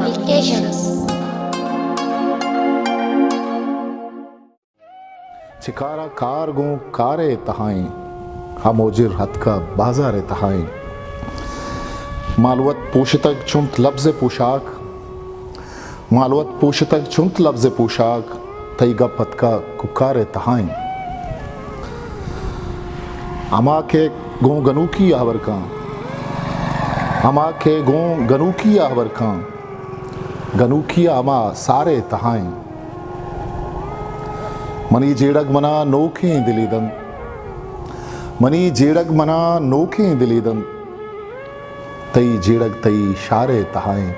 Publications. चिकारा कारगों कारे तहाएं हमोजिर हथ का बाजार तहाएं मालवत पोशतक चुंत लफ्ज़ पोशाक मालवत पोशतक चुंत लफ्ज़ पोशाक तईगा पतका कुकारे तहाएं अमा के गों गनू की आहवर का अमा के गों गनू की आहवर का गनू की अमा सारे तहाएं मनी जेड़ग मना नोखे दिलीदन मनी जेड़ग मना नोखे दिलीदन तई जेड़ग तई शारे तहाएं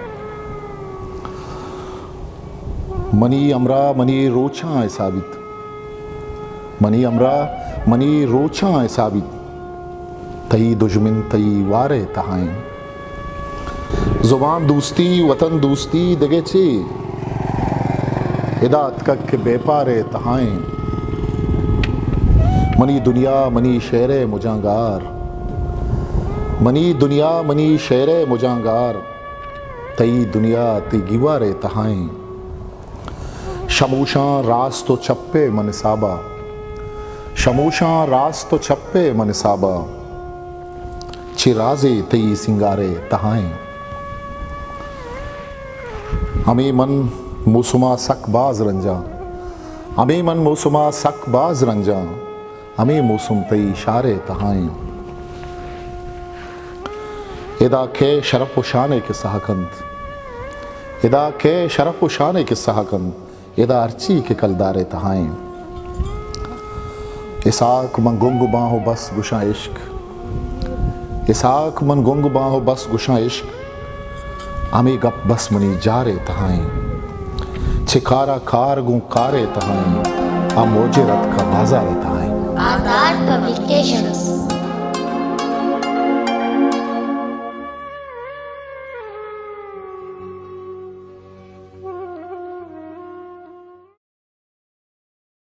मनी अमरा मनी रोछा साबित मनी अमरा मनी रोछा साबित तई दुश्मन तई वारे तहाएं जुबान दोस्ती वतन दोस्ती दगे चे हिदात कक के बेपारे तहाएं मनी दुनिया मनी शेरे मुजांगार मनी दुनिया मनी शेरे मुजांगार तई दुनिया ती गिवारे तहाएं शमूशा रास तो छप्पे मन साबा शमूशा रास तो छप्पे मन साबा चिराजे तई सिंगारे तहाएं हमें मन मौसुमा सकबाज रंजा हमें मन मौसुमा सकबाज रंजा हमें मौसुम तई शारे तहाएं इदा के शरफ व शाने के सहकंद इदा के शरफ व शाने के सहकंद इदा अर्ची के कलदारे तहाएं इसाक मन गुंग बाहो बस गुशा इश्क इसाक मन गुंग बाहो बस गुशा इश्क हमें गप बस मनी जारे तहाएं चिकारा कार गु कारे तहाएं अमोजे रथ का बाजार तहाएं Agar Publications.